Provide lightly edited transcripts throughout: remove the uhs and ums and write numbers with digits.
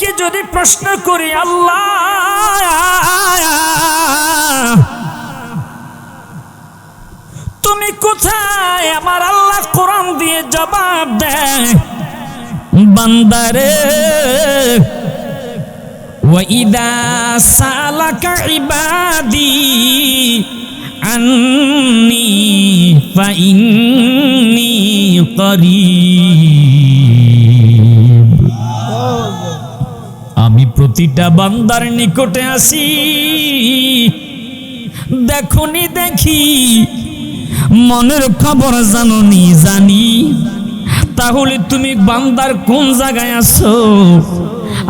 আল্লাহকে যদি প্রশ্ন করি, আল্লাহ তুমি কোথায়, আমার আল্লাহ কোরআন দিয়ে জবাব দেয়, বান্দারে ওয়াইদা সালাকা ইবাদি আন্নি ফাইন্নি করিব। আমি প্রতিটা বান্দার নিকটে আসি, দেখুনি দেখি, মনের খবর জানুনি জানি। তাহলে তুমি বান্দার কোন জায়গায় আছো?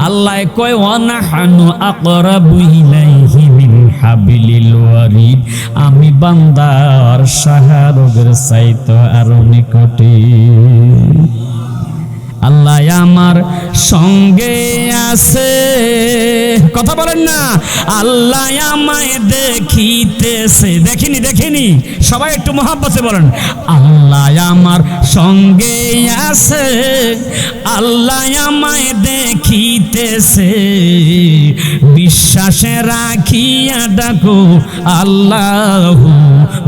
আল্লাহ কয় ওয়ানাহানু আকরাবু ইলাইহি মিন হাবিলিল ওয়ারিদ, আমি বান্দার সাহারগের চাইতে আরো নিকটে। আল্লাহ আমার সঙ্গে আছে, কথা বলেন না, আল্লাহ আমায় দেখিতেছে, দেখিনি দেখিনি, সবাই একটু মহব্বতে বলেন, আল্লাহ আমার সঙ্গে আছে, আল্লাহ আমায় দেখিতেছে, বিশ্বাসে রাখিয়া ডাকো আল্লাহু,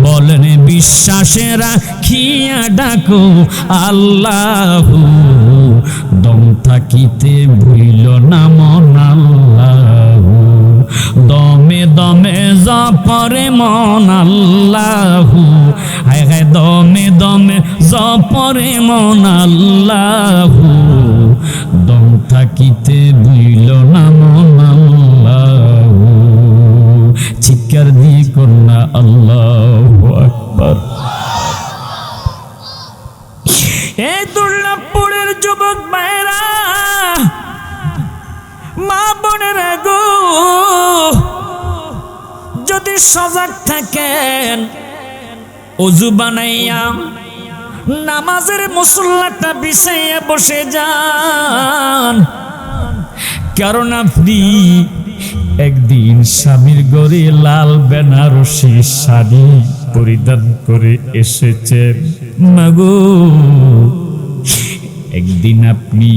বলেন বিশ্বাসে রাখিয়া ডাকো আল্লাহু, দম থাকিতে ভুইল না মন আল্লাহু, দমে দমে জপরে মন আল্লাহু, হায় হায় দমে দমে জপরে মন আল্লাহু, দম থাকিতে ভুইল না মন আল্লাহু। চিৎকার দিয়ে কন্যা আল্লাহু আকবার। এই দুর্লভপুরের যুবক ভাইরা, মা বোনেরা গো, যদি সজাগ থাকেন, ওযু বানাইয়া নামাজের মুসল্লাটা বিছাইয়া বসে যান, কারণ আপনি একদিন স্বামীর ঘরে লাল বেনারসি শাড়ি পরিধান করে এসেছেন। মাগো, একদিন আপনি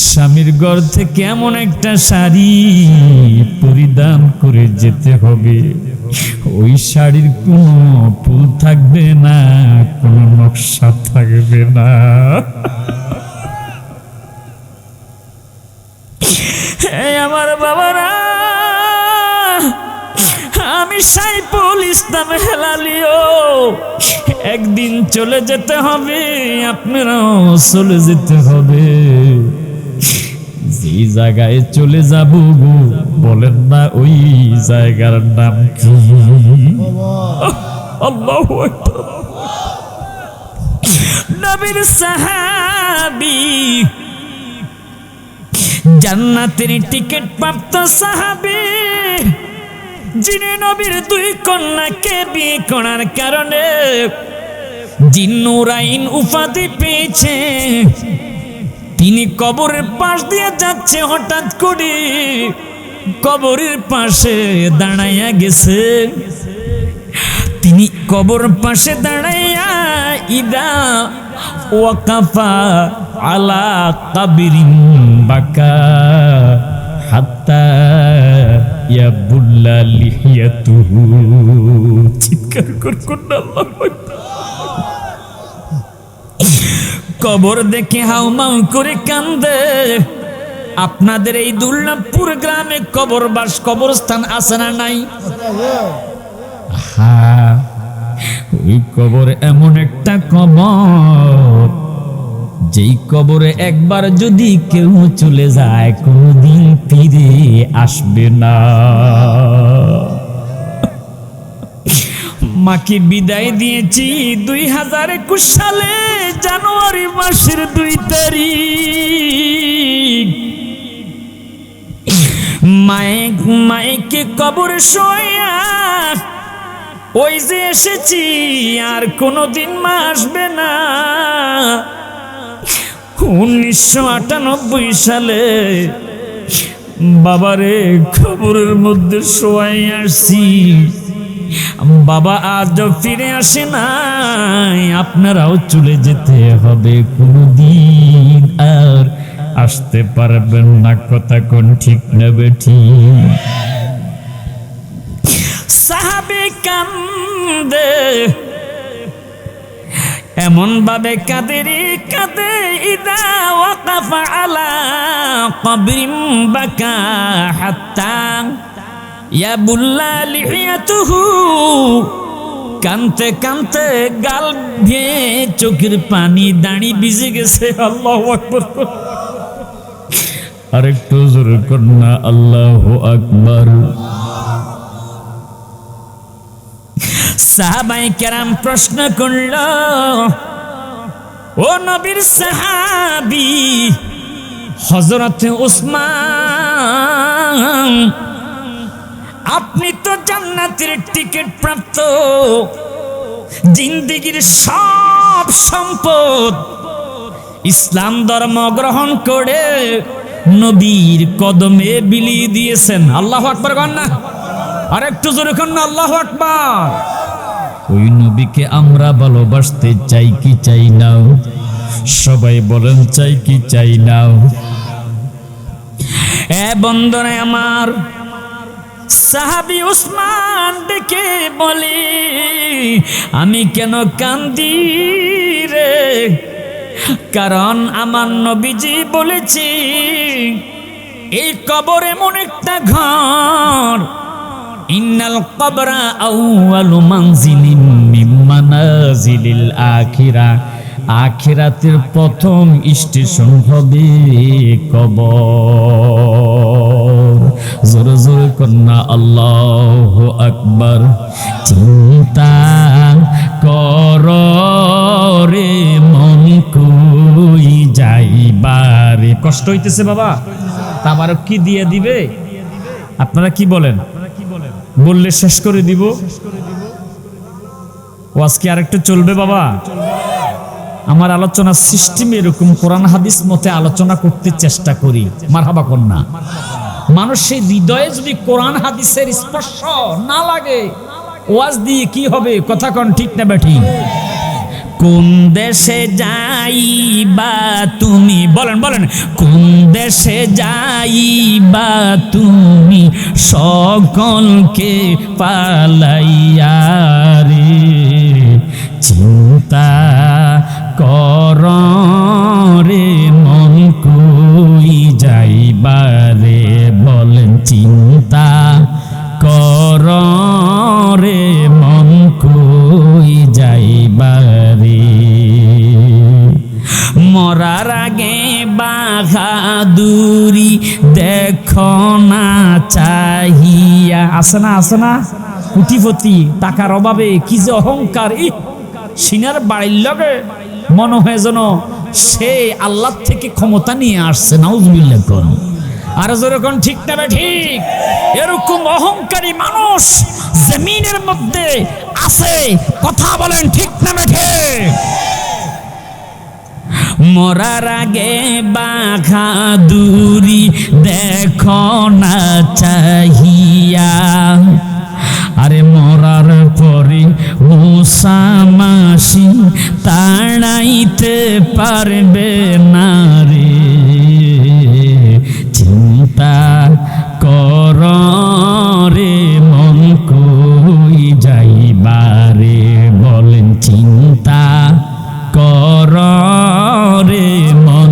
স্বামীর ঘর থেকে এমন একটা শাড়ি পরিধান করে যেতে হবে, ওই শাড়ির কোনো ফুল থাকবে না, কোনো নকশা থাকবে না। আমার বাবারা, আমি সাইফুল ইসলাম হেলালিও, একদিন চলে যেতে হবে, আপনারাও চলে যেতে হবে। যে জায়গায় চলে যাব গো, বলেন না ওই জায়গার নাম কি? আল্লাহু আকবার। নবীর সাহাবী, জান্নাতের টিকিট প্রাপ্ত সাহাবী, যিনি নবীর দুই কন্যাকে বিয়ে করার কারণে জিন্নুরাইন উপাধি পেয়েছে, তিনি কবরের পাশ দিয়ে যাচ্ছে, হঠাৎ করে কবরের পাশে দাঁড়াইয়া গেছে। তিনি কবর পাশে দাঁড়াইয়া ইদা ওয়াকাফা আলা কাবরিন বাকা হাত্তা ইয়াবুল্লা লিহিয়াতুহু। চিৎকার করুন আল্লাহু আকবার। কবর দেখে হাউমাউ করে কান্দে। আপনাদের এই দুর্লভপুর গ্রামে কবরস্থান আছে না নাই? হ্যাঁ, ওই কবর এমন একটা কবর, যেই কবরে একবার যদি কেউ চলে যায় কোনদিন ফিরে আসবে না। মাকে বিদায় দিয়েছি 2021 সালে জানুয়ারি মাসের 2 তারিখ। মায়েকে কবরে শোয়া ওই যে এসেছি, আর কোনদিন মা আসবে না। 1998 সালে বাবারে কবরের মধ্যে শোয়াই আসছি। বাবা আজও ফিরে আসে নাই। আপনারাও চলে যেতে হবে কোনদিন, আর আসতে পারবেন না। কথা কোন ঠিক না বেঠি? সাহাবী কান্দে, এমন ভাবে কাদেরি কাদে, ইদা ওয়াকাফা আলা কবরিম বাকা হাত্তা ইয়াবুল্লা লিহিয়াতুহু। কানতে কানতে গাল ভিজে, চোখের পানি দাঁড়ি ভিজে গেছে। আল্লাহু আকবার। আরেকটু জোরে করনা আল্লাহু আকবার। সাহাবায়ে কেরাম প্রশ্ন করল, ও নবীর সাহাবী হযরত উসমান, আপনি তো জান্নাতের টিকিট প্রাপ্ত, জিন্দেগীর সব সম্পদ ইসলাম ধর্ম গ্রহণ করে নবীর কদমে বিলিয়ে দিয়েছেন। আল্লাহু আকবার বলেন না? আরেকটু জোরে করুন আল্লাহু আকবার। ওই নবীকে আমরা ভালোবাসতে চাই কি চাই না? সবাই বলেন চাই কি চাই না? এ বন্ধুরা আমার, সাহাবী উসমান ডেকে বলে, আমি কেন কান্দি রে? কারণ আমার নবীজি বলেছি, এই কবর এমন একটা ঘর, ইন্নাল কবরা আউয়ালু মানজিলিন মিন মানাজিলিল আখিরাহ, আখিরাতের প্রথম স্টেশন হবে কবর। জোরে জোরে কন্যা আল্লাহু আকবার। চিন্তা কর রে মন কই যাইবারে। কষ্ট হইতেছে বাবা, তাবারক কি দিয়ে দিবে? আপনারা কি বলেন? বললে শেষ করে দিব। ওয়াজ কি আরেকটু চলবে বাবা? আমার আলোচনার সিস্টেম এরকম, কোরআন হাদিস মতে আলোচনা করতে চেষ্টা করি। মারহাবা কন্যা। মানুষের হৃদয়ে যদি কোরআন হাদিসের স্পর্শ না লাগে, ওয়াজ দিয়ে কি হবে? কথা কোন ঠিক না বেঠি? কোন দেশে যাইবা তুমি, বলেন বলেন, কোন দেশে যাইবা তুমি সকলকে পালাইয়া রে? চিন্তা কর রে মন কই যাইবা রে? বলেন চিন্তা কর রে মন কই যাইবা রে? মরার আগে বাহাদুরি দেখো না চাহিয়া। আছে না, আছে না? কোটিপতি, টাকার অভাবে কি যে অহংকার! সিনার বাড়ির লগে মনে হয় যেন সে আল্লাহ থেকে ক্ষমতা নিয়ে আসছে। নাউজুবিল্লাহ কোন। আর যেরকম ঠিক না ঠিক, এরকম অহংকারী মানুষ জমিনের মধ্যে আছে। কথা বলেন ঠিক না ঠিক? মরার আগে বাহাদুরি দেখো না চাহিয়া, আরে মরার পরে মুসা মাসি তাড়াইতে পারবে না রে। চিন্তা কর রে মন কই যাইবারে? বলেন চিন্তা কর রে মন।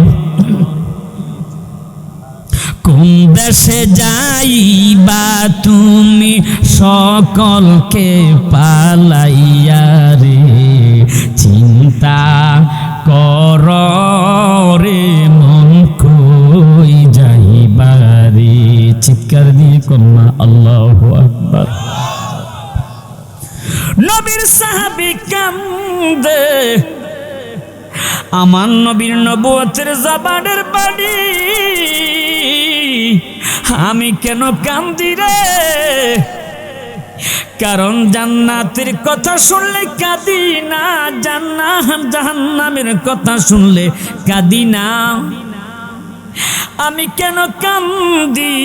কোন দেশে যাইবা তুমি সকলকে পালাইয়া রে? চিন্তা কর রে মন কই যাইবা রে? চিৎকার দিয়ে কন্যা আল্লাহু আকবার। নবীর সাহাবী কান্দে, আমার নবীর নবুয়তের জবানের বাণী, আমি কেন কান্দি রে? কারণ জান্নাতের কথা শুনলে কাঁদি না, জান্নাত জাহান্নামের কথা শুনলে কাঁদি না। আমি কেন কান্দি?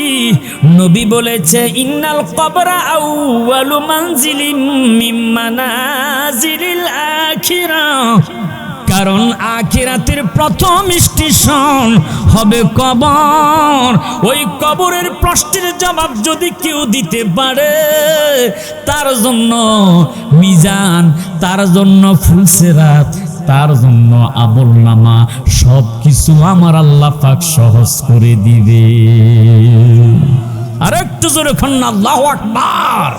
নবী বলেছে, ইন্নাল কবরা আউয়ালু মানজিলিন মিন মানাজিলিল আখিরাহ, কারণ আখিরাতের প্রথম স্টেশন হবে কবর। ওই কবরের প্রশ্নের জবাব যদি কেউ দিতে পারে, তার জন্য মিজান, তার জন্য ফুলসিরাত, তার জন্য আমলনামা সব কিছু আমার আল্লাহ পাক সহজ করে দিবে। আর একটু জোরে খান আল্লাহু আকবার।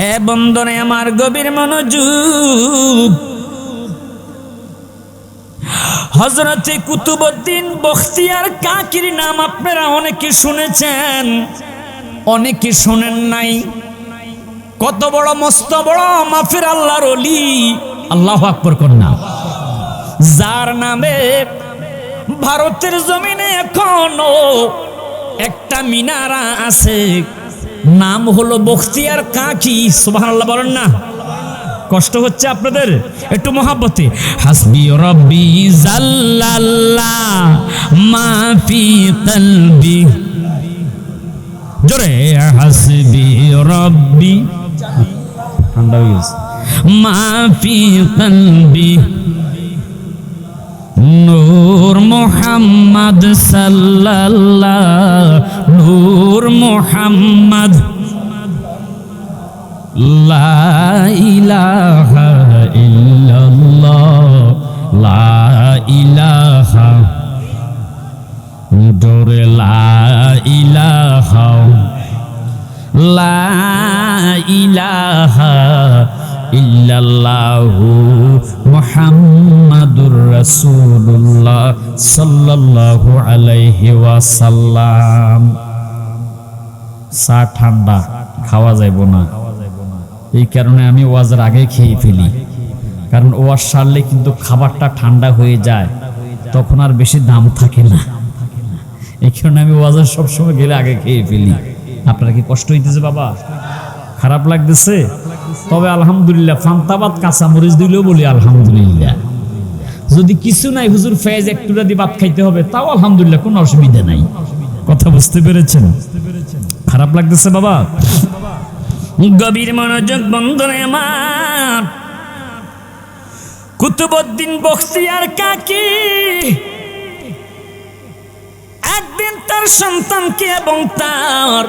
এ বন্ধনে আমার গভীর মনোযোগ, হযরতে কুতুবউদ্দিন বখতিয়ার কাকির নাম আপনারা অনেকে শুনেছেন, অনেকে শোনেন নাই। কত বড় মস্ত বড় মাফির আল্লাহর ওলি, আল্লাহু আকবার কন্যা, যার নামে ভারতের জমিনে এখনো একটা মিনারা আছে, নাম হলো বখতিয়ার কাকি। সুবহানাল্লাহ বলেন না, কষ্ট হচ্ছে আপনাদের, একটু মহাব্বতে। হাসবি রব্বি জাল্লাল্লাহ মা ফি কলবি, জোরে হাসবি রব্বি, ঠান্ডা হয়ে গেছে, মা ফি কলবি নূর মুহাম্মদ সাল্লাল্লাহ, নূর মুহাম্মদ, লা ইলাহা ইল্লাল্লাহ, লা ইলাহা, জোরে লা ইলাহা, লা ইলাহা ইল্লাল্লাহু মুহাম্মাদুর রাসূলুল্লাহ সাল্লাল্লাহু আলাইহি ওয়াসাল্লাম। চা ঠান্ডা, খাওয়া যাইব না, এই কারণে আমি ওয়াজের আগে খেয়ে ফেলি, কারণ ওয়াজ সারলে কিন্তু খাবারটা ঠান্ডা হয়ে যায়, তখন আর বেশি দাম থাকে না। এই কারণে আমি ওয়াজের সবসময় গেলে আগে খেয়ে ফেলি। আপনারা কি কষ্ট হইতেছে বাবা? খারাপ লাগতেছে? তবে আলহামদুলিল্লাহ, ফান্তাবাদ কাঁচামরিচ দিলেও বলি আলহামদুলিল্লাহ। যদি কিছু নাই হুজুর ফেজ একটুরা দিয়ে ভাত খাইতে হবে, তাও আলহামদুলিল্লাহ, কোনো অসুবিধা নাই। কথা বুঝতে পেরেছেন? খারাপ লাগতেছে বাবা? গভীর মনোযোগ বন্ধনে আমার, কুতুবউদ্দিন বখতিয়ার কাকি একদিন তার সন্তানকে এবং তার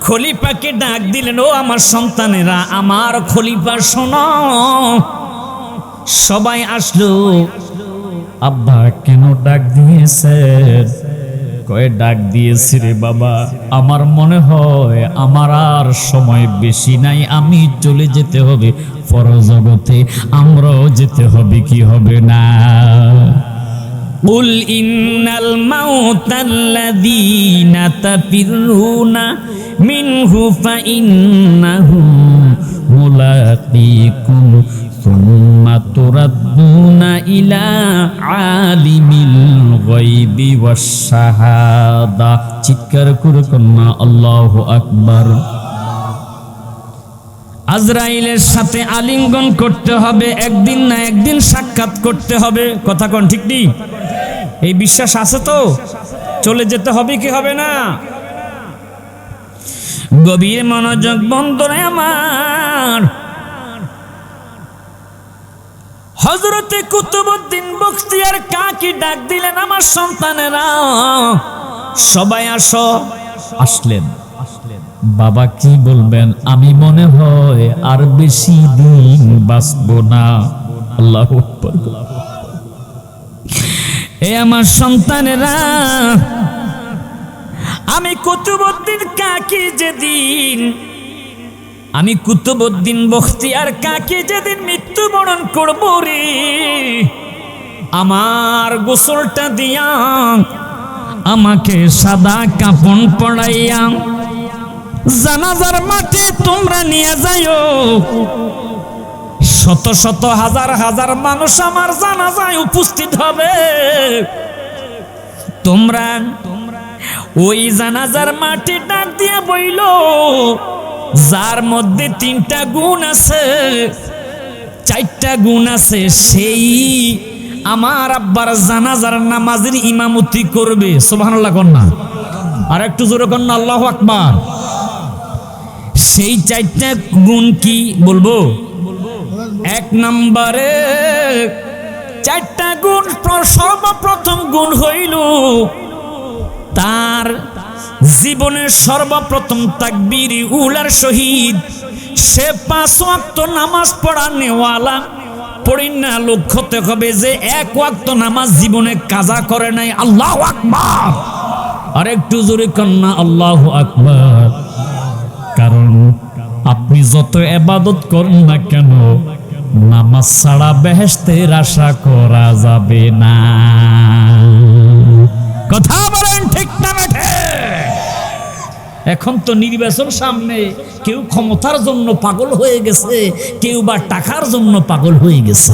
খলিফাকে ডাক দিলেন, ও আমার সন্তানেরা, আমার খলিফা শোনো। সবাই আসলো। আব্বা কেন ডাক দিয়েছেন? কয়ে ডাক দিয়েছি রে বাবা, আমার মনে হয় আমার আর সময় বেশি নাই, আমি চলে যেতে হবে পরজগতে, আমরাও যেতে হবে, কি হবে না? কুল ইন্নাল মাউতাল্লাযীনা তাফিরুনা মিনহু ফাইন্নাহু মুলাকীকুম সুম্মা তুরাদ্দুনা ইলা আলিমিল গায়বি ওয়াশ শাহাদা। চিৎকার করে কন্যা আল্লাহু আকবার। আজরাইলের সাথে আলিঙ্গন করতে হবে, একদিন না একদিন সাক্ষাৎ করতে হবে। কথা কোন ঠিক নেই? এই বিশ্বাস আছে তো? চলে যেতে হবে কি হবে না? গভীর মনোযোগ বন্ধনে আমার, হযরতে কুতুবউদ্দিন বখতিয়ার কাকি ডাক দিলেন, আমার সন্তানেরা সবাই আসো। আসলেন। বাবা কি বলবেন? আমি মনে হয় আর বেশি দিন বাঁচব না। আল্লাহু আকবার। এ আমার সন্তানেরা, আমি কুতুবউদ্দিন কাকি যেদিন, আমি কুতুবউদ্দিন বখতিয়ার কাকি যেদিন মৃত্যুবরণ করব রে, আমার গোসলটা দিয়া আমাকে সাদা কাফন পরাইয়া জানাজার মাঠে তোমরা নিয়ে যাইও। শত শত হাজার হাজার মানুষ আমার জানাজায় উপস্থিত হবে। তোমরা ওই জানাজার মাঠে ডাক দিয়ে বইল, যার মধ্যে 3টা গুণ আছে, 4টা গুণ আছে, সেই আমার আব্বার জানাজার নামাজের ইমামতি করবে। সুবহানাল্লাহ কন্যা, আর একটু জোরে কন্যা আল্লাহু আকবার। সেই 4টা গুণ কি বলবো? এক নম্বরে চারটা গুণ। সর্বপ্রথম গুণ হইল তার জীবনের সর্বপ্রথম তাকবীর উলার শহীদ সে 5 ওয়াক্ত নামাজ পড়া নেওয়ালা। পড়িন না, লক্ষ্য হতে হবে যে 1 ওয়াক্ত নামাজ জীবনে কাজা করে নাই। আল্লাহু আকবার। আর একটু জোরে কন্না আল্লাহু আকবার। কারণ আপনি যত ইবাদত করেন না কেন, নামাজ ছাড়া বেহেশতের আশা করা যাবে না। কথা বলেন ঠিক না বেঠে? এখন তো নির্বাচন সামনে, কেউ ক্ষমতার জন্য পাগল হয়ে গেছে, কেউ বা টাকার জন্য পাগল হয়ে গেছে।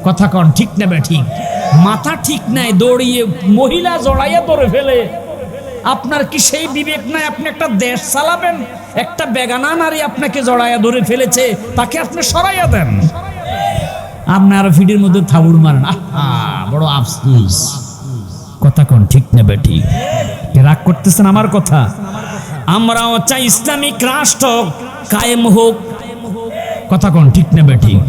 কথা কন ঠিক না বেঠিক? মাথা ঠিক নাই, দৌড়িয়ে মহিলা জড়াইয়া ধরে ফেলে। আপনার কি সেই বিবেক নাই? আপনি একটা দেশ চালাবেন, একটা বেগানা নারী আপনাকে জড়াইয়া ধরে ফেলেছে, তাকে আপনি সরাইয়া দেন। আপনার ফিডের মধ্যে থাবুর মারেন, আহা বড় আফসোস। কথা কন ঠিক না বেঠিক? রাগ করতেছেন আমার কথা? আমরাও চাই ইসলামিক রাষ্ট্র কায়েম হোক। কথা কন ঠিক না বেঠিক?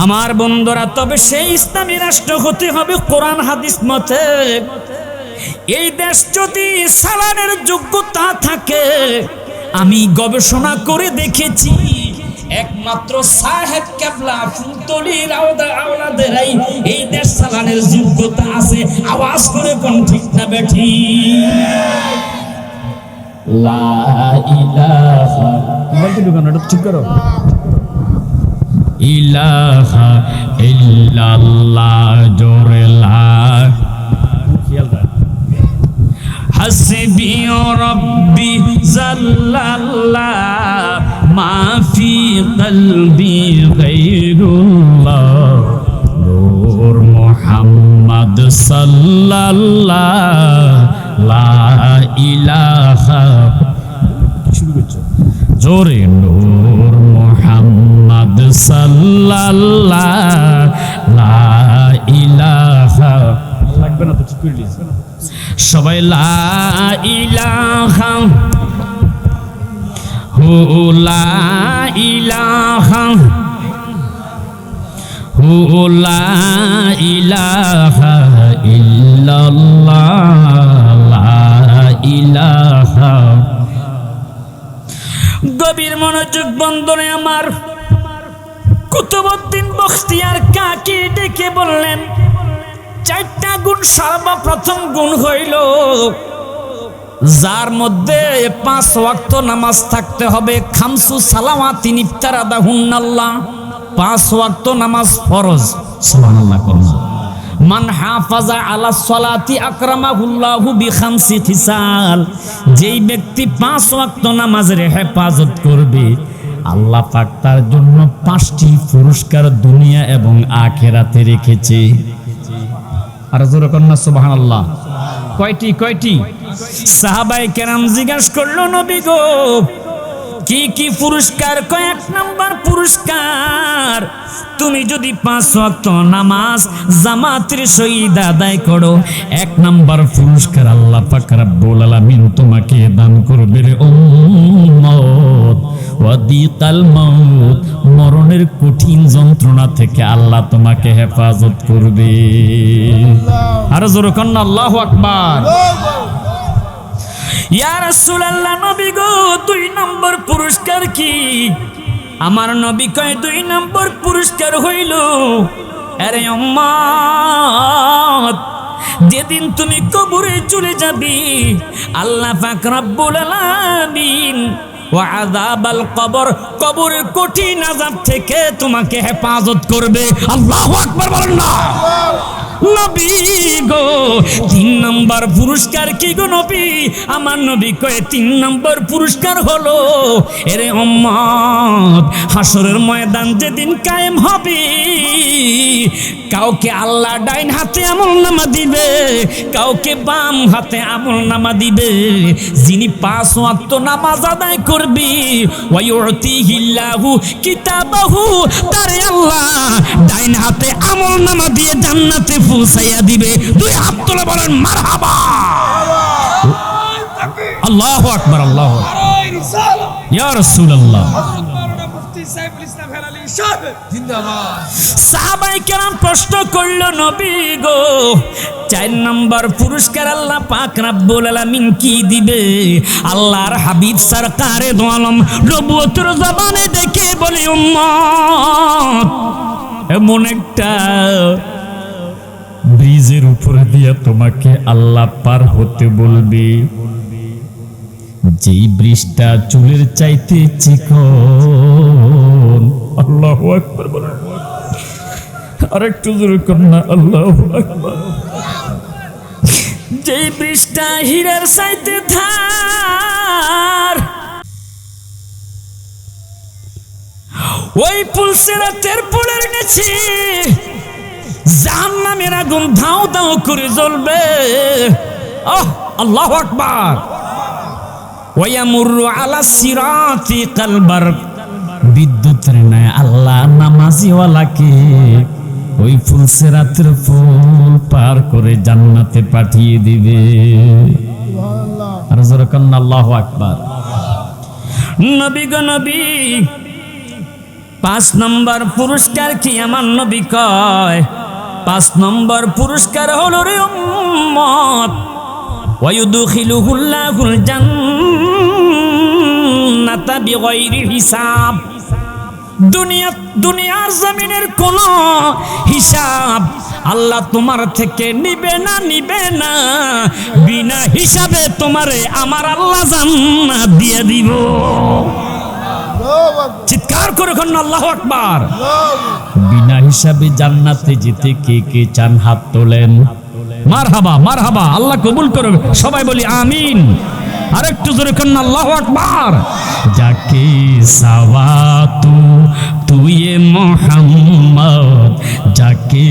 আমার বন্ধুরা, তবে সেই ইসলামী রাষ্ট্র হতে হবে কোরআন হাদিস মতে। এই দেশ যদি চালানোর যোগ্যতা থাকে, আমি গবেষণা করে দেখেছি একমাত্র সাহেব কেবলা ফুলতলির আওলাদেরাই এই দেশ চালানোর যোগ্যতা আছে। আওয়াজ করে কোন ঠিক না বেঠিক? লা ইলাহা, বলতে দোকান এটা ঠিক করো। ইলাহা ইল্লাল্লাহ, জোরে লা। খেয়াল রাখ। হাসবি রব্বি জাল্লাল্লাহ, মা ফি কলবি গায়রুল্লাহ, নূর মুহাম্মদ সাল্লাল্লাহ, লা ইলাহা। শুরু করছো জোরে। নূর মুহাম্মদ সাল্লাল্লাহ, লা ইলাহা। লাগবে না তো, ঠিক করে দিয়েছে সবাই। লা ইলাহা হু, লা ইলাহা হু, লা ইলাহা ইল্লাল্লাহ, লা ইলাহা। গভীর মনোযোগ বন্ধনে আমার কুতুবউদ্দিন বখতিয়ার কাকি ডেকে বললেন, 4টা গুণ। সর্বপ্রথম গুণ হইল যার মধ্যে 5 ওয়াক্ত নামাজ থাকতে হবে। খামসু সালাওয়াতিন ইফতারাদাহুন্নাল্লাহ, 5 ওয়াক্ত নামাজ ফরজ। সুবহানাল্লাহ করুন। মান হাফাজা আলা সালাতি আকরামাহুল্লাহু বিখামসি খিসাল, যেই ব্যক্তি 5 ওয়াক্ত নামাজের হেফাজত করবে, আল্লাহ পাক তার জন্য 5টি পুরস্কার দুনিয়া এবং আখিরাতে রেখেছে। আর জোরে কন্না সুবহানাল্লাহ। কয়টি? কয়টি? সাহাবায়ে কেরাম জিজ্ঞাসা করলো, নবী গো কি কি পুরস্কার? কয় 1 নাম্বার পুরস্কার, তুমি যদি 5 ওয়াক্ত নামাজ জামাতের সহিত আদায় করো, 1 নাম্বার পুরস্কার আল্লাহ পাক রব্বুল আলামিন তোমাকে দান করবে রে উম্মত। ওয়াদিকাল মাউত, মরণের কঠিন যন্ত্রণা থেকে আল্লাহ তোমাকে হেফাজত করবে। আর জোরে কন্না আল্লাহু আকবার। ইয়া রাসূলুল্লাহ, নবী গো 2 নম্বর পুরস্কার কি? আমার নবী কয় 2 নম্বর পুরস্কার হইল, আরে উম্মত, যেদিন তুমি কবরে চলে যাবি, আল্লাহ পাক রব্বুল আলামিন ওয়া আযাবাল কবর, কবরের কঠিন আযাব থেকে তোমাকে হেফাজত করবে। আল্লাহু আকবার বলেন না। নবী গো 3 নম্বর পুরস্কার কি গো নবী? আমার নবী কয় 3 নম্বর পুরস্কার হলো, এরে উম্মত, হাসরের ময়দান যেদিন কায়েম হবে, কাউকে আল্লাহ ডাইন হাতে আমলনামা দিবে, কাউকে বাম হাতে আমলনামা দিবে। যিনি 5 ওয়াক্ত নামাজ আদায় করবে, ওয়া ইউতিহিল্লাহু কিতাবাহু, তারে আল্লাহ ডাইন হাতে আমলনামা দিয়ে জান্নাতে পৌঁছাইয়া দিবে। 2 হাত তুলে বলেন মারহাবা। আল্লাহু আকবার, আল্লাহু আকবার। ইয়া রাসূলুল্লাহ। মুফতি সাইফুল ইসলাম হেলালি সাহাবায়ে কেরাম প্রশ্ন করল, নবী গো 4 নম্বর পুরস্কার আল্লাহ পাক রব্বুল আলামিন কি দিবে? আল্লাহর হাবিব সরকারে দো আলম নবুয়তের জবানে ডেকে বলে, উম্মত এমন একটা ব্রিজের উপরে দিয়ে তোমাকে আল্লাহ পার হতে বলবে, যেই ব্রিজটা চুলের চাইতে চিকন। আল্লাহু আকবার বলেন, আরেকটু জোরে করুন না, আল্লাহু আকবার। যেই ব্রিজটা হীরার চাইতে ধার, ওই পুলসিরাতের পুলের নিচে জাহান্নামের আগুন ধাও ধাও করে জ্বলবে। আল্লাহু আকবার। ওয়ায়ামুরু আলা সিরাতি কালবার, বিদ্যুতের ন্যায় আল্লাহ নামাজিওয়ালাকে ওই ফুলসিরাতের পুল পার করে জান্নাতে পাঠিয়ে দিবে। আর জোরে কান্না আল্লাহু আকবার। নবী গো নবী, 5 নম্বর পুরস্কার কি আমার নবী কয়? 5 নম্বর পুরস্কার হলো রে উম্মত, ওয়ায়ুদখিলুহুল্লাহুল জান্নাতা বিগাইরি হিসাব। দুনিয়ার জমিনের কোন হিসাব আল্লাহ তোমার থেকে নিবে না, বিনা হিসাবে তোমারে আমার আল্লাহ জান্নাত দিয়ে দিব। চিৎকার করে কন্যা আল্লাহু আকবার। বিনা হিসাবে জান্নাতে যেতে কে কে চান? হাত তোলেন। মারহাবা মারহাবা, আল্লাহ কবুল করবে। সবাই বলি আমিন। আরেকটু জোরে কন্যা আল্লাহু আকবার। যাকে সাওয়াতু তুয়ে মোহাম্মদ, যাকে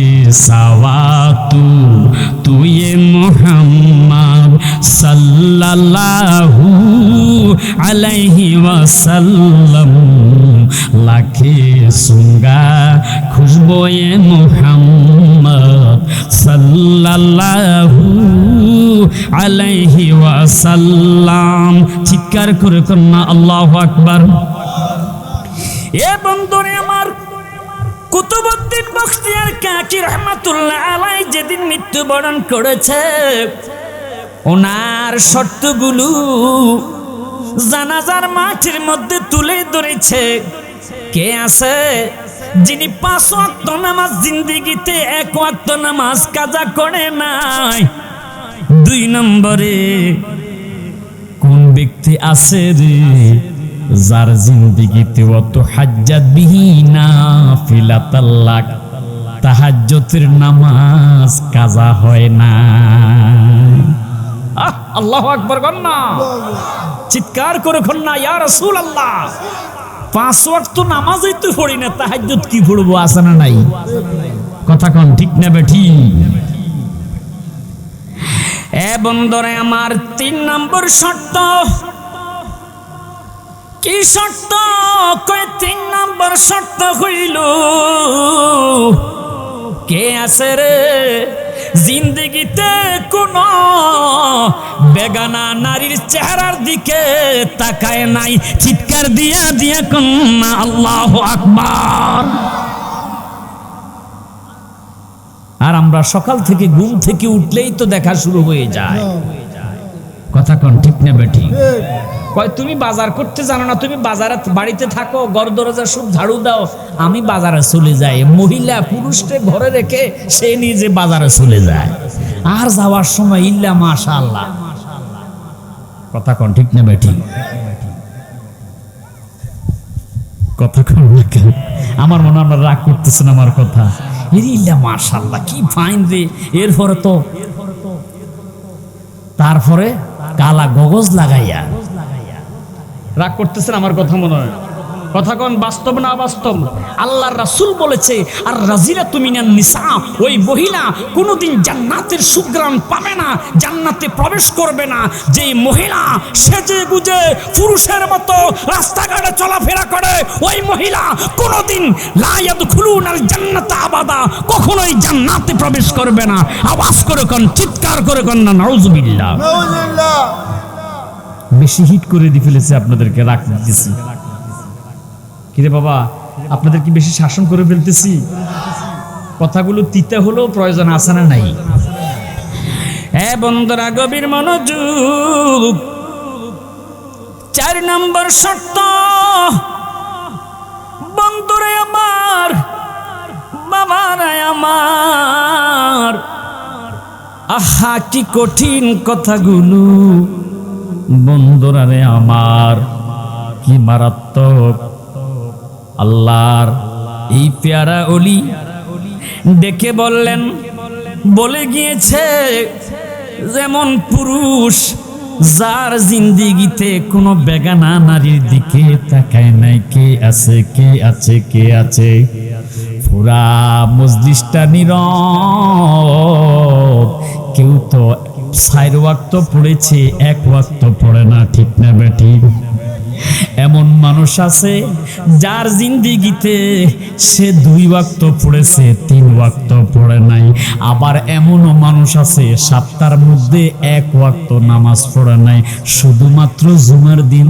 সাওয়াতু তুয়ে মোহাম্মদ সাল্লাল্লাহু আলাইহি ওয়াসাল্লাম, লাখে সুঙ্গা খুশবোয়ে মোহাম্মদ সাল্লাল্লাহু আলাইহি ওয়াসাল্লাম। চিৎকার করে কন্যা আল্লাহু আকবার। এ বন্ধুরে আমার, কুতুবউদ্দিন বখতিয়ার কাকি রহমাতুল্লাহ আলাইহি যেদিন মৃত্যুবরণ করেছে, ওনার শর্তগুলো জানাজার মাঠের মধ্যে তুলে ধরেছে। কে আছে যিনি 5 ওয়াক্ত নামাজ জিন্দেগিতে 1 ওয়াক্ত নামাজ কাজা করে নাই? 2 নম্বরে কোন ব্যক্তি আছে রে যার জিন্দেগিতে অত হাজ্জাত বিহি নাফিলাতাল্লাহ, তাহাজ্জুদের নামাজ কাজা হয় না? আল্লাহু আকবার কন্যা, চিৎকার করে কন্যা ইয়া রাসূলুল্লাহ। 5 ওয়াক্ত নামাজই তো পড়ি না, তাহাজ্জুদ কি পড়বো? আছে না নাই? কথা কোন ঠিক না বেঠি? এ বন্ধুরে আমার, 3 নম্বর শর্ত। কি শর্ত? কয় 3 নম্বর শর্ত হইল, কে আছে রে জিন্দেগিতে কোন বেগানা নারীর চেহারার দিকে তাকায় নাই? চিৎকার দিয়া দিয়া কন্যা আল্লাহু আকবার। আর আমরা সকাল থেকে ঘুম থেকে উঠলেই তো দেখা শুরু হয়ে যায়। কথা কোন ঠিক না বেঠি? কয় তুমি বাজার করতে জানো না, তুমি বাজারে বাড়িতে থাকো, ঘর দরজা সব ঝাড়ু দাও, আমি বাজারে চলে যাই। মহিলা পুরুষকে ঘরে রেখে সে নিজে বাজারে চলে যায়, আর যাওয়ার সময় ইল্লা মাশাআল্লাহ। কথা কোন ঠিক না বেঠি? কথা কোন না কেন? আমার মনে হয় রাগ করতেছেন আমার কথা। ইল্লা মাশাআল্লাহ কি ফাইন রে। এরপরে তো তারপরে কালা গগজ লাগাইয়া রাগ করতেছেন আমার কথা মনে হয়। কথা কোন বাস্তব না বাস্তব? আল্লাহর রাসূল বলেছে, আর রাজিলাতু মিনান নিসা, ওই মহিলা কোনোদিন জান্নাতের সুঘ্রাণ পাবে না, জান্নাতে প্রবেশ করবে না যেই মহিলা সেজে গুজে পুরুষের মতো রাস্তাঘাটে চলাফেরা করে। ওই মহিলা কোনোদিন লা ইয়াদখুলুনাল জান্নাতা আবাদা, কখনোই জান্নাতে প্রবেশ করবে না। আওয়াজ করে কোন, চিৎকার করে কোন না নাউযুবিল্লাহ। নাউযুবিল্লাহ। বেশি হিট করে দিয়ে ফেলেছে আপনাদেরকে, রাখ দিতেছি। কিরে বাবা, আপনাদের কি বেশি শাসন করে ফেলতেছি? কথাগুলো তিতে হলেও প্রয়োজন আছে না নাই? বন্ধুরা গভীর মনোযোগ। 4 নম্বর শর্ত, বন্ধুরা আমার, বাবারা আমার, আহা কি কঠিন কথাগুলো, বন্ধুরা রে আমার, কি মারাত্মক। আল্লাহর এই পেয়ারা ওলি ডেকে বললেন, বলে গিয়েছে যেমন পুরুষ যার জিন্দিগিতে কোনো বেগানা নারীর দিকে তাকায় নাই, কে আছে কে আছে কে আছে, পুরা মজলিসটা নীরব। কেউ তো 4 ওয়াক্ত পড়েছে, 1 ওয়াক্ত পড়ে না, ঠিক না বেটি? এমন মানুষ আছে যার জিন্দিগিতে সে 2 ওয়াক্ত পড়েছে, 3 ওয়াক্ত পড়ে নাই। আবার এমনও মানুষ আছে সপ্তাহের মধ্যে 1 ওয়াক্ত নামাজ পড়ে নাই, শুধুমাত্র জুমার দিন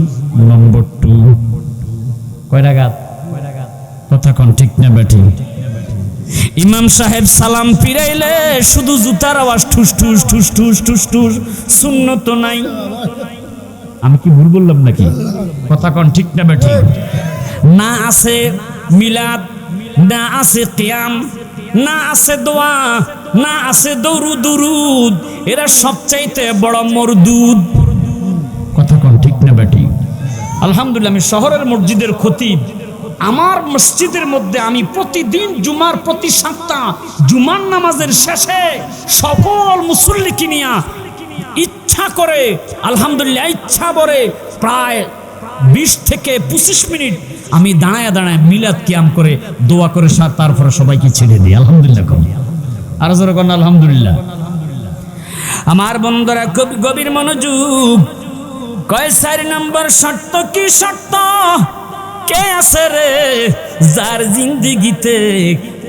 নম্বর 2। কয় রাকাত? কথা কোন ঠিক না বেটি? ইমাম সাহেব সালাম ফিরাইলে শুধু জুতার আওয়াজ, ঠুস ঠুস ঠুস ঠুস ঠুস ঠুস, সুন্নত নাই। আমি কি ভুল বললাম নাকি? কথা কোন ঠিক না বেটি? না আছে মিলাদ, না আছে কিয়াম, না আছে দোয়া, না আছে দরুদ। এরা সবচাইতে বড় মরদুদ। কথা কোন ঠিক না বেটি? আলহামদুলিল্লাহ, আমি শহরের মসজিদের খতিব। আমার মসজিদের মধ্যে আমি প্রতিদিন জুমার প্রতি সপ্তাহ জুমার নামাজের শেষে সকল মুসল্লিকে নিয়া ইচ্ছা করে, আলহামদুলিল্লাহ ইচ্ছা করে, প্রায় 20 থেকে 25 মিনিট আমি দাঁড়ায় দাঁড়ায় মিলাদ কিয়াম করে দোয়া করে তারপরে সবাইকে ছেড়ে দিই। আলহামদুলিল্লাহ কম, আর জোরে কোন আলহামদুলিল্লাহ। আমার বন্ধুরা খুব গভীর মনোযোগ। কয় 4 নম্বর শর্ত, কি শর্ত? কে আছে রে যার জিন্দিগিতে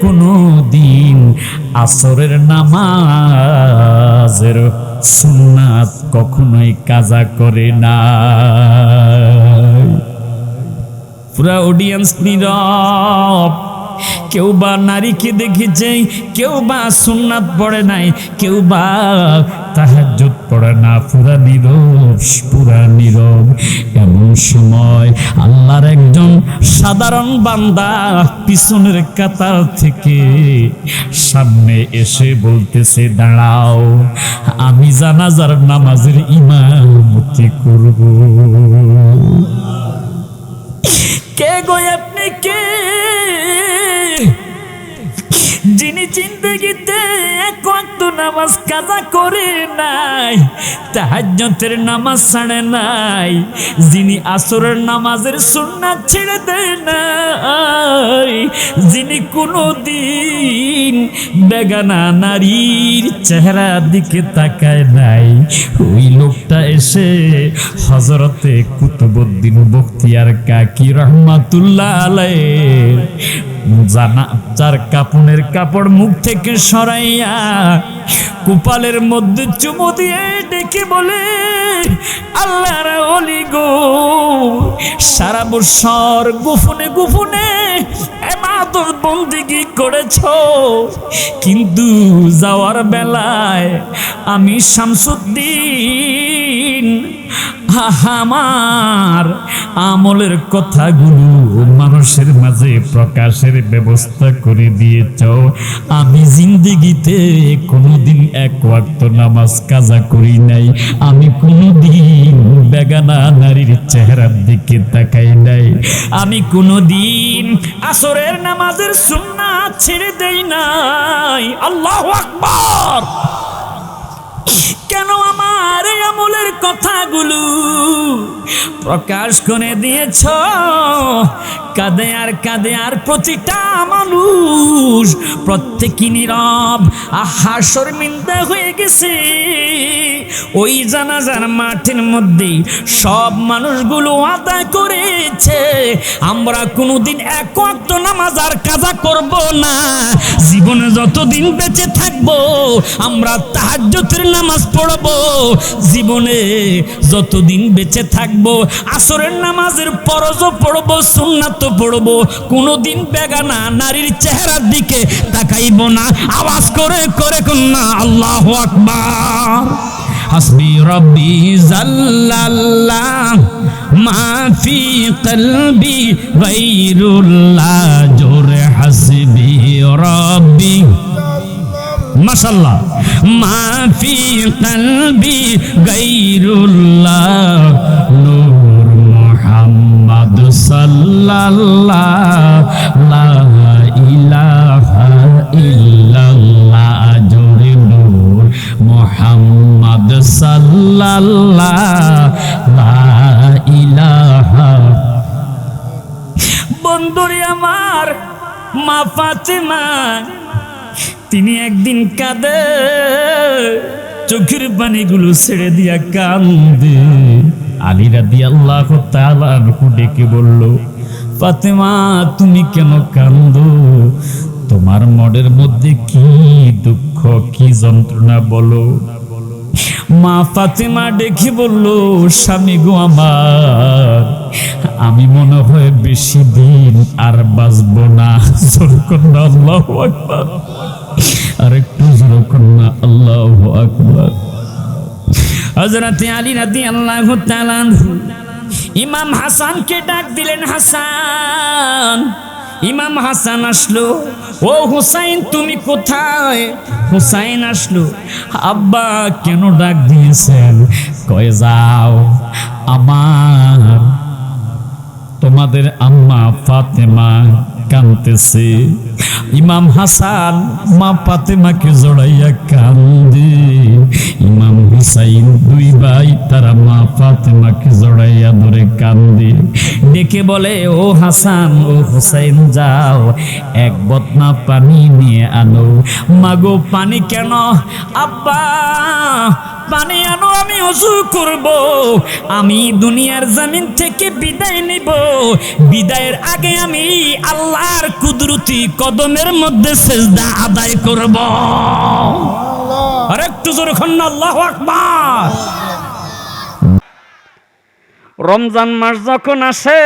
কোনো দিন আসরের নামাজের সুন্নাত কখনোই কাজা করে না? পুরা অডিয়েন্স নীরব। কেউ বা নারীকে দেখেছে, কেউ বা সুন্নাত পড়ে নাই, কেউ বা তাহাজ্জুদ পড়ে না, পুরা নীরব, পুরা নীরব। এমন সময় আল্লাহর একজন সাধারণ বান্দা পিছনের কাতার থেকে সামনে এসে বলতেছে, দাঁড়াও, আমি জানাজার নামাজের ইমামতি করব। কে গো আপনি? কে? যিনি জিন্দেগিতে 1 ওয়াক্ত নামাজ কাজা করে নাই, তাহাজ্জুদের নামাজ ছাড়ে নাই, যিনি আসরের নামাজের সুন্নাত ছেড়ে দেয় নাই, যিনি কোনোদিন বেগানা নারীর চেহারার দিকে তাকায় নাই, ওই লোকটা এসে হযরতে কুতুবউদ্দিন বখতিয়ার কাকি রহমাতুল্লাহ আলাইহির যার কাপড়ের কাপড় মুখ থেকে সরাইয়া কপালের মধ্যে চুমু দিয়ে ডেকে বলে, আল্লাহর ওলি গো, সারা বছর গোপনে গোপনে ইবাদত বন্দেগি করেছো, কিন্তু যাওয়ার বেলায় আমি শামসুদ্দিন আমার আমলের কথাগুলো মানুষের মাঝে প্রকাশের ব্যবস্থা করে দিয়েছ। আমি জিন্দেগিতে কোনোদিন 1 ওয়াক্ত নামাজ কাজা করি নাই, আমি কোনোদিন বেগানা নারীর চেহারার দিকে তাকাই নাই, আমি কোনোদিন আসরের নামাজের সুন্নাত ছেড়ে দেই নাই। আল্লাহু আকবার। কেন আমার এই আমলের কথাগুলো প্রকাশ করে দিয়েছ? কাঁদে আর প্রতিটা মানুষ প্রত্যেকই নীরব, আহা শর্মিন্দা হয়ে গেছে। ওই জানাজার মাঠের মধ্যে সব মানুষগুলো ওয়াদা করেছে, আমরা কোনোদিন 1 ওয়াক্ত নামাজ আর কাজা করব না, জীবনে যতদিন বেঁচে থাকবো আমরা তাহাজ্জুদের নামাজ পড়ব, জীবনে যতদিন বেঁচে থাকবো আসরের নামাজের ফরজও পড়বো, সুন্নাতও পড়বো, কোনোদিন বেগানা নারীর চেহারার দিকে তাকাইব না। আওয়াজ করে করে কন্যা আল্লাহু আকবার। হাসবি রব্বি জাল্লাল্লাহ মা ফি কলবি গায়রুল্লাহ, জোরে হাসবি রব্বি মাশাআল্লাহ মা ফি কলবি গায়রুল্লাহ, নূর মুহাম্মদ সাল্লাল্লাহ, লা ইলাহা ইল্লাল্লাহ, জোরে নূর মুহাম্মদ সাল্লাল্লাহ, লা ইলাহা। বন্ধুরে আমার, মা ফাতেমা তিনি একদিন কাঁদে, চোখের পানিগুলো ছেড়ে দিয়া কান্দে। আলী রাদিয়াল্লাহু তাআলা আনহু ডেকে বলল, ফাতেমা তুমি কেন কান্দো? তোমার মনের মধ্যে কি দুঃখ, কি যন্ত্রণা বলো। মা ফাতেমা ডেকে বলল, স্বামী গো আমার, আমি মনে হয় বেশি দিন আর বাঁচবো না। জোরকন্যা আল্লাহু আকবার, আরেকটু জোরকন্যা আল্লাহু আকবার। হযরত আলী রাদিয়াল্লাহু তাআলা ইমাম হাসানকে ডাক দিলেন, হাসান। ইমাম হাসান আসলো, ও হুসাইন তুমি কোথায়? হুসাইন আসলো, আব্বা কেন ডাক দিয়েছেন? কয়ে যাও, আমার তোমাদের আম্মা ফাতেমা কাঁদতেছে। ইমাম হাসান মা ফাতেমাকে জড়াইয়া কান্দে, ইমাম হুসাইন দুই ভাই তারা মা ফাতেমাকে জড়াইয়া ধরে কান্দে। ডেকে বলে, ও হাসান ও হুসাইন যাও এক বদনা পানি নিয়ে আনো। মাগো পানি কেন? আব্বা পানি আনো, আমি ওযু করব, আমি দুনিয়ার জমিন থেকে বিদায় নিব। বিদায়ের আগে আমি আল্লাহর কুদরতি কদমের মধ্যে সিজদা আদায় করব। আর একটু জোরে কন্যা আল্লাহু আকবার। রমজান মাস যখন আসে